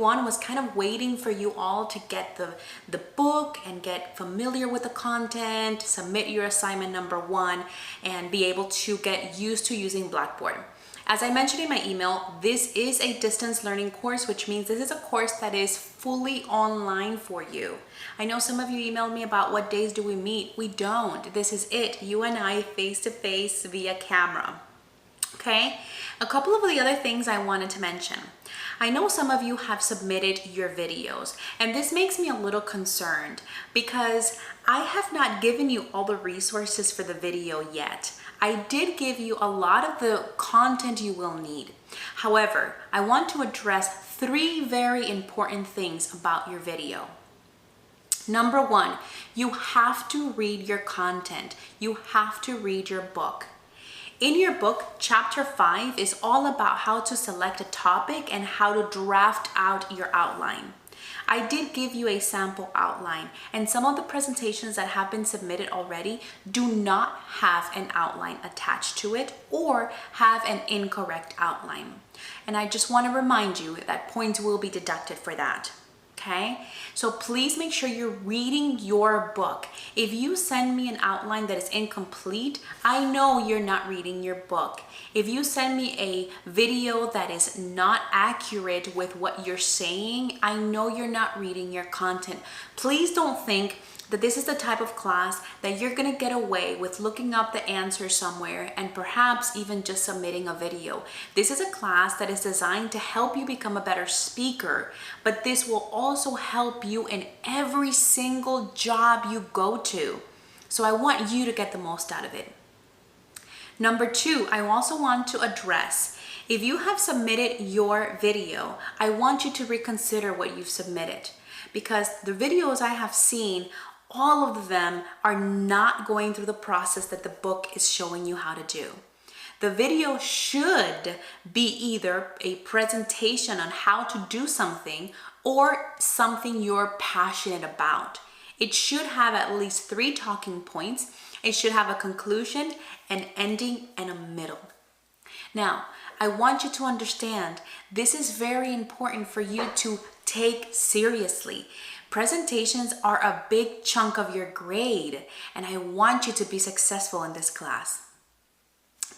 one was kind of waiting for you all to get the book and get familiar with the content, submit your assignment number 1, and be able to get used to using Blackboard. As I mentioned in my email, this is a distance learning course, which means this is a course that is fully online for you. I know some of you emailed me about what days do we meet. We don't. This is it. You and I face to face via camera. Okay? A couple of the other things I wanted to mention. I know some of you have submitted your videos, and this makes me a little concerned because I have not given you all the resources for the video yet. I did give you a lot of the content you will need. However, I want to address 3 very important things about your video. Number 1, you have to read your content. You have to read your book. In your book, chapter 5 is all about how to select a topic and how to draft out your outline. I did give you a sample outline, and some of the presentations that have been submitted already do not have an outline attached to it or have an incorrect outline. And I just want to remind you that points will be deducted for that. Okay, so please make sure you're reading your book. If you send me an outline that is incomplete, I know you're not reading your book. If you send me a video that is not accurate with what you're saying, I know you're not reading your content. Please don't think that this is the type of class that you're gonna get away with looking up the answer somewhere and perhaps even just submitting a video. This is a class that is designed to help you become a better speaker, but this will also help you in every single job you go to. So I want you to get the most out of it. Number 2, I also want to address, if you have submitted your video, I want you to reconsider what you've submitted, because the videos I have seen, all of them are not going through the process that the book is showing you how to do. The video should be either a presentation on how to do something or something you're passionate about. It should have at least 3 talking points. It should have a conclusion, an ending, and a middle. Now, I want you to understand this is very important for you to take seriously. Presentations are a big chunk of your grade, and I want you to be successful in this class.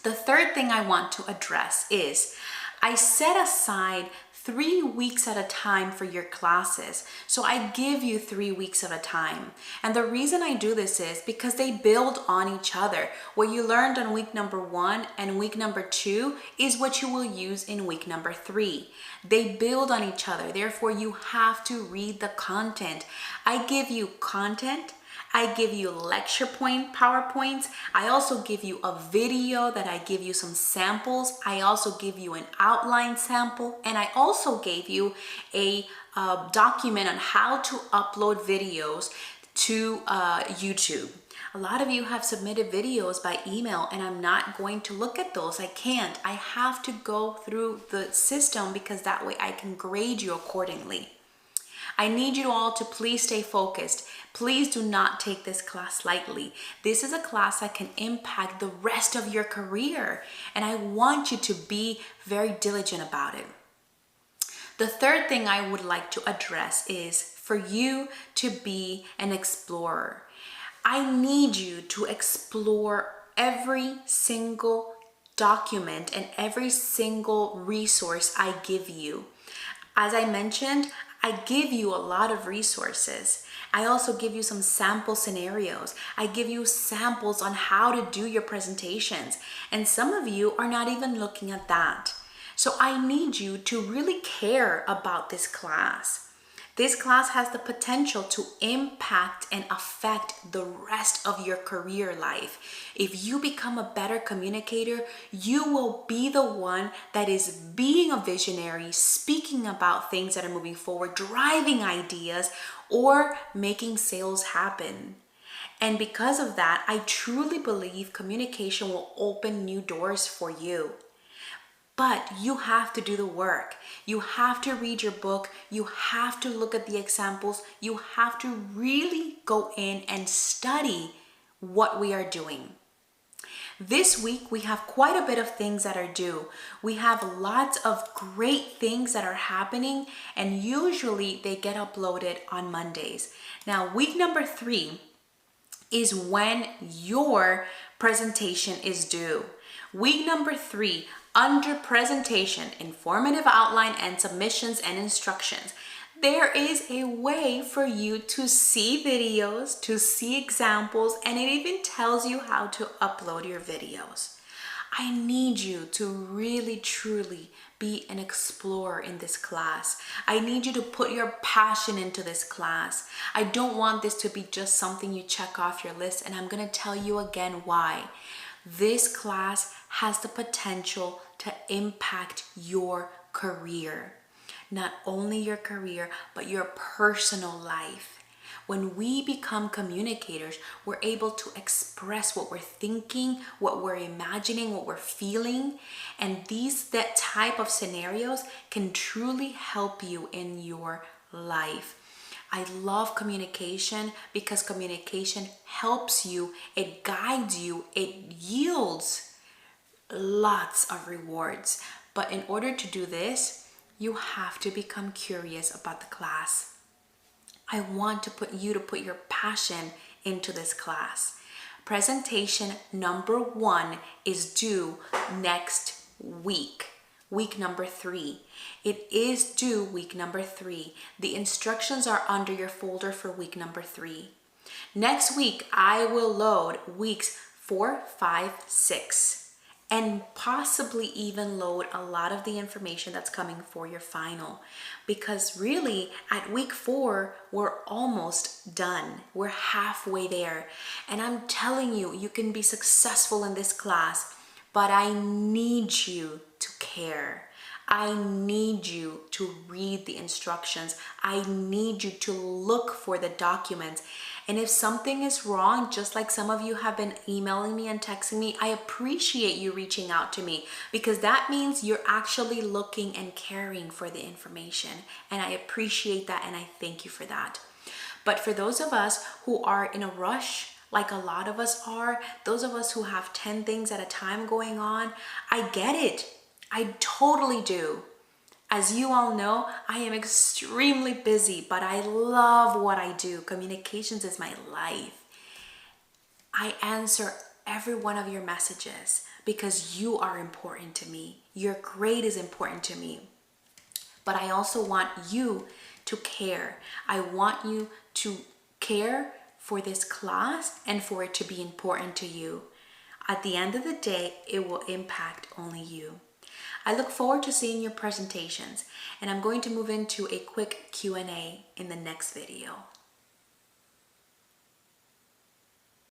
The third thing I want to address is I set aside 3 weeks at a time for your classes. So I give you 3 weeks at a time. And the reason I do this is because they build on each other. What you learned on week number 1 and week number 2 is what you will use in week number 3. They build on each other. Therefore, you have to read the content. I give you content. I give you lecture point PowerPoints. I also give you a video that I give you some samples. I also give you an outline sample. And I also gave you a document on how to upload videos to YouTube. A lot of you have submitted videos by email, and I'm not going to look at those. I can't. I have to go through the system because that way I can grade you accordingly. I need you all to please stay focused. Please do not take this class lightly. This is a class that can impact the rest of your career, and I want you to be very diligent about it. The third thing I would like to address is for you to be an explorer. I need you to explore every single document and every single resource I give you. As I mentioned, I give you a lot of resources. I also give you some sample scenarios. I give you samples on how to do your presentations. And some of you are not even looking at that. So I need you to really care about this class. This class has the potential to impact and affect the rest of your career life. If you become a better communicator, you will be the one that is being a visionary, speaking about things that are moving forward, driving ideas, or making sales happen. And because of that, I truly believe communication will open new doors for you. But you have to do the work. You have to read your book. You have to look at the examples. You have to really go in and study what we are doing. This week, we have quite a bit of things that are due. We have lots of great things that are happening, and usually they get uploaded on Mondays. Now, week number 3 is when your presentation is due. Week number 3, under presentation, informative outline, and submissions and instructions, there is a way for you to see videos, to see examples, and it even tells you how to upload your videos. I need you to really, truly be an explorer in this class. I need you to put your passion into this class. I don't want this to be just something you check off your list, and I'm going to tell you again why. This class has the potential to impact your career. Not only your career, but your personal life. When we become communicators, we're able to express what we're thinking, what we're imagining, what we're feeling. And that type of scenarios can truly help you in your life. I love communication because communication helps you, it guides you, it yields lots of rewards. But in order to do this, you have to become curious about the class. I want to put your passion into this class. Presentation number 1 is due next week. Week number 3. It is due week number 3. The instructions are under your folder for week number 3. Next week, I will load weeks 4, 5, 6. And possibly even load a lot of the information that's coming for your final. Because really, at week 4, we're almost done. We're halfway there. And I'm telling you, you can be successful in this class, but I need you to care. I need you to read the instructions. I need you to look for the documents. And if something is wrong, just like some of you have been emailing me and texting me, I appreciate you reaching out to me because that means you're actually looking and caring for the information. And I appreciate that and I thank you for that. But for those of us who are in a rush, like a lot of us are, those of us who have 10 things at a time going on, I get it. I totally do. As you all know, I am extremely busy, but I love what I do. Communications is my life. I answer every one of your messages because you are important to me. Your grade is important to me. But I also want you to care. I want you to care for this class and for it to be important to you. At the end of the day, it will impact only you. I look forward to seeing your presentations, and I'm going to move into a quick Q&A in the next video.